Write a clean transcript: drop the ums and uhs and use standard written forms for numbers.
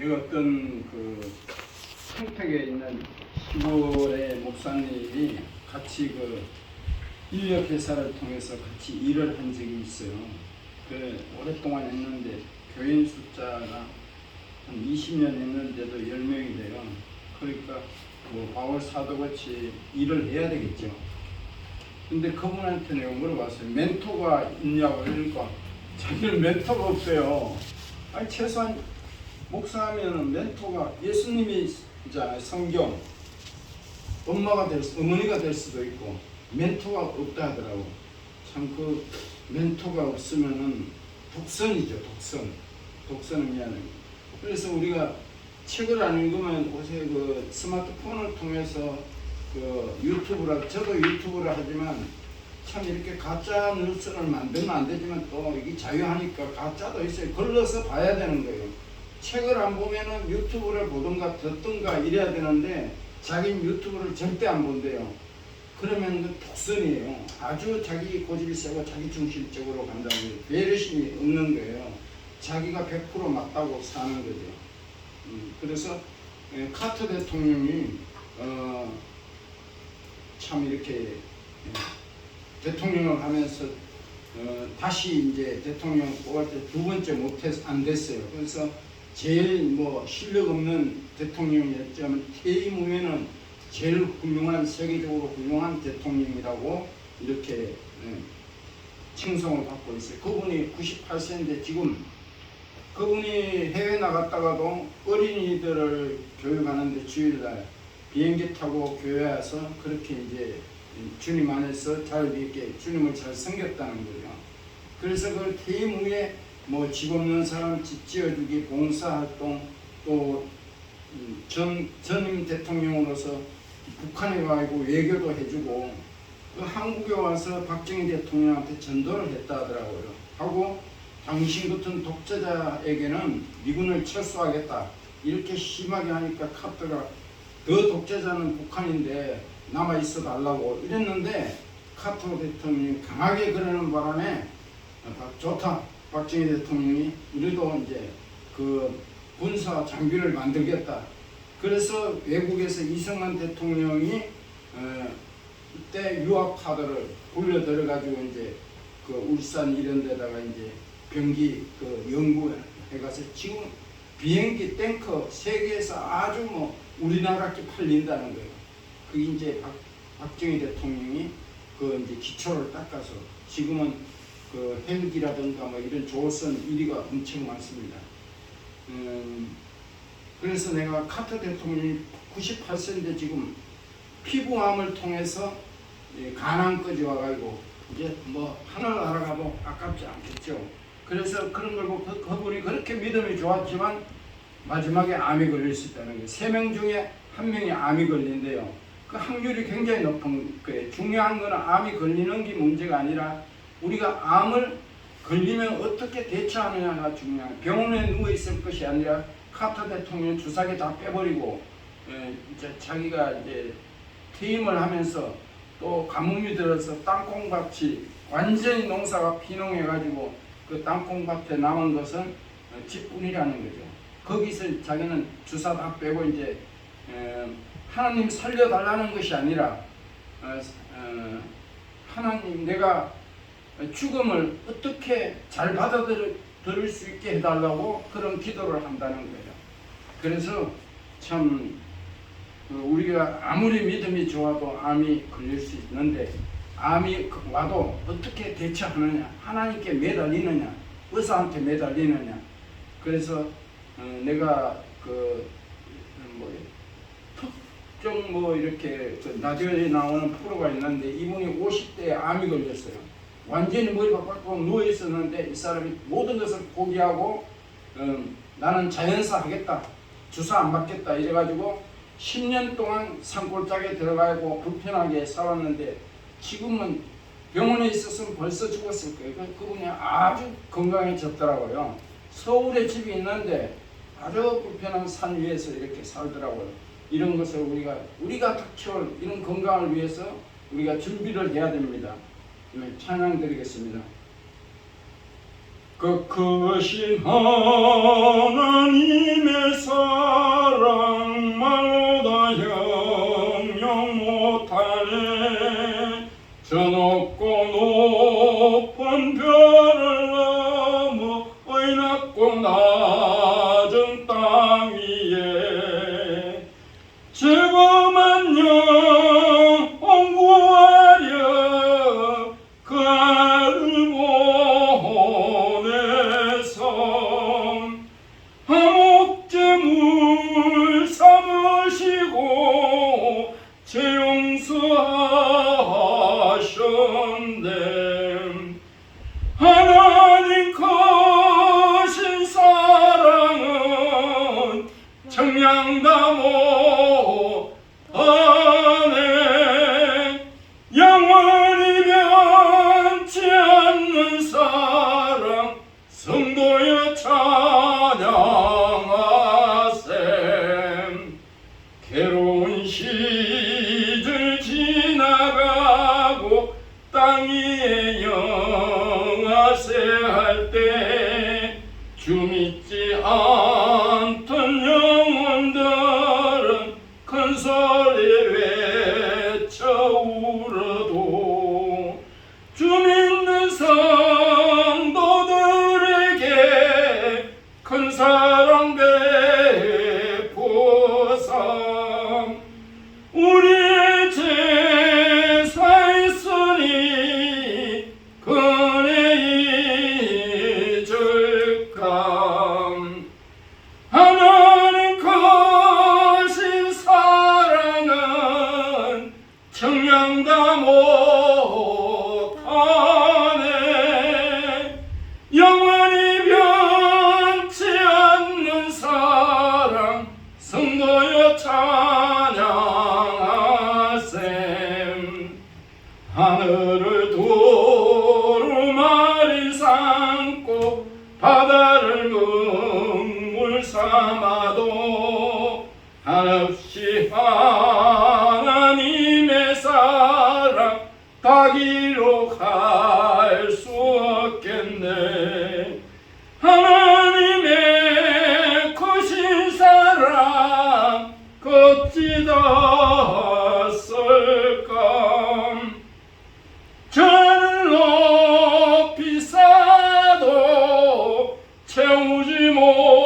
여기 어떤 그 평택에 있는 시골의 목사님이 같이 그 인력 회사를 통해서 같이 일을 한 적이 있어요. 그 오랫동안 했는데 교인 숫자가 한 20년 했는데도 10명이 돼요. 그러니까 뭐 바울 사도같이 일을 해야 되겠죠. 근데 그분한테 내가 물어봤어요. 멘토가 있냐고. 그러니까 자기는 멘토가 없어요. 아니 최소한 목사하면은 멘토가 예수님이잖아요. 성경 어머니가 될 수도 있고 멘토가 없다 하더라고. 참 그 멘토가 없으면은 독선이죠. 독선은 미안해요. 그래서 우리가 책을 안 읽으면 요새 그 스마트폰을 통해서 그 저도 유튜브를 하지만 참 이렇게 가짜 뉴스를 만들면 안 되지만 또 이게 자유하니까 가짜도 있어요. 걸러서 봐야 되는 거예요. 책을 안 보면은 유튜브를 보든가 듣든가 이래야 되는데 자기는 유튜브를 절대 안 본대요. 그러면 그 독선이에요. 아주 자기 고집이 세고 자기 중심적으로 간다는 거예요. 배려심이 없는 거예요. 자기가 100% 맞다고 사는 거죠. 그래서 카터 대통령이 참 이렇게 대통령을 하면서 다시 이제 대통령 뽑을 때 두 번째 안 됐어요. 그래서 제일 뭐 실력 없는 대통령이었지만 퇴임 후에는 제일 훌륭한, 세계적으로 훌륭한 대통령이라고 이렇게 칭송을 받고 있어요. 그분이 98세인데 지금 그분이 해외 나갔다가도 어린이들을 교육하는데 주일날 비행기 타고 교회 와서 그렇게 이제 주님 안에서 잘 이렇게 주님을 잘 섬겼다는 거예요. 그래서 그 퇴임 후에 뭐 집 없는 사람 집 지어주기, 봉사활동, 또 전임 대통령으로서 북한에 가고 외교도 해주고 그 한국에 와서 박정희 대통령한테 전도를 했다 하더라고요. 하고 당신 같은 독재자에게는 미군을 철수하겠다 이렇게 심하게 하니까 카터가 더 독재자는 북한인데 남아있어 달라고 이랬는데 카터 대통령이 강하게 그러는 바람에 좋다. 박정희 대통령이 우리도 이제 그 군사 장비를 만들겠다. 그래서 외국에서 이승만 대통령이 그때 유학 카드를 불려 들어가지고 이제 그 울산 이런 데다가 이제 병기 그 연구해가서 지금 비행기 탱커 세계에서 아주 뭐 우리나라께 팔린다는 거예요. 그게 이제 박정희 대통령이 그 이제 기초를 닦아서 지금은 그 헬기라든가 뭐 이런 조선 1위가 엄청 많습니다. 그래서 내가 카터 대통령이 98세인데 지금 피부암을 통해서 간암까지 와가지고 이제 뭐 하늘나라 가도 아깝지 않겠죠. 그래서 그런 걸 보고 그분이 그렇게 믿음이 좋았지만 마지막에 암이 걸릴 수 있다는 거예요. 3명 중에 1명이 암이 걸린대요. 그 확률이 굉장히 높은 거예요. 중요한 거는 암이 걸리는 게 문제가 아니라 우리가 암을 걸리면 어떻게 대처하느냐가 중요해요. 병원에 누워있을 것이 아니라 카터 대통령 주사기 다 빼버리고 이제 자기가 이제 퇴임을 하면서 또 가뭄이 들어서 땅콩밭이 완전히 농사가 피농해가지고 그 땅콩밭에 남은 것은 쥐뿐이라는 거죠. 거기서 자기는 주사 다 빼고 이제 하나님 살려달라는 것이 아니라 하나님 내가 죽음을 어떻게 잘 받아들일 수 있게 해달라고 그런 기도를 한다는 거예요. 그래서 참 우리가 아무리 믿음이 좋아도 암이 걸릴 수 있는데 암이 와도 어떻게 대처하느냐, 하나님께 매달리느냐, 의사한테 매달리느냐. 그래서 내가 그 뭐 특정 뭐 이렇게 그 라디오에 나오는 프로가 있는데 이분이 50대에 암이 걸렸어요. 완전히 머리가 빡빡 누워 있었는데 이 사람이 모든 것을 포기하고 나는 자연사 하겠다, 주사 안 맞겠다 이래가지고 10년 동안 산골짜기에 들어가고 불편하게 살았는데 지금은 병원에 있었으면 벌써 죽었을 거예요. 그분이 아주 건강해졌더라고요. 서울에 집이 있는데 아주 불편한 산 위에서 이렇게 살더라고요. 이런 것을 우리가 닥쳐올 이런 건강을 위해서 우리가 준비를 해야 됩니다. 찬양 드리겠습니다. 그 크신 하나님의 사랑 말로다 형용 못하네. 저 높고 높은 별을 넘어 의낮고 낮은 땅 위에 즐거운 영혼 구하려 그 아들 보내서 화목제물 삼으시고 죄 용서하셨네. 하나님 크신 사랑은 청량다 못하네. 영원히 변치 않는 사랑 성도여 찬양하세. 괴로운 시절 지나가고 땅 위에 영하세 때 주 믿지 않던 영혼들은 큰 소리 외쳐 울어도 주 믿는 성도들에게 큰 사랑 베푸사 우리의 제사 있으니 그네 잊을까. 하나님 크신 사랑은 청량다 못하네. 영원히 변치 않는 사랑 성도여 찬양하세. 하늘을 두루마리 삼고 바다를 눈물 삼아도 한없이 하나님의 사랑 다 기록할 수 없겠네. 하나님의 크신 사랑 어찌다 쓸까. 저는 높이 쌓아도 채우지 못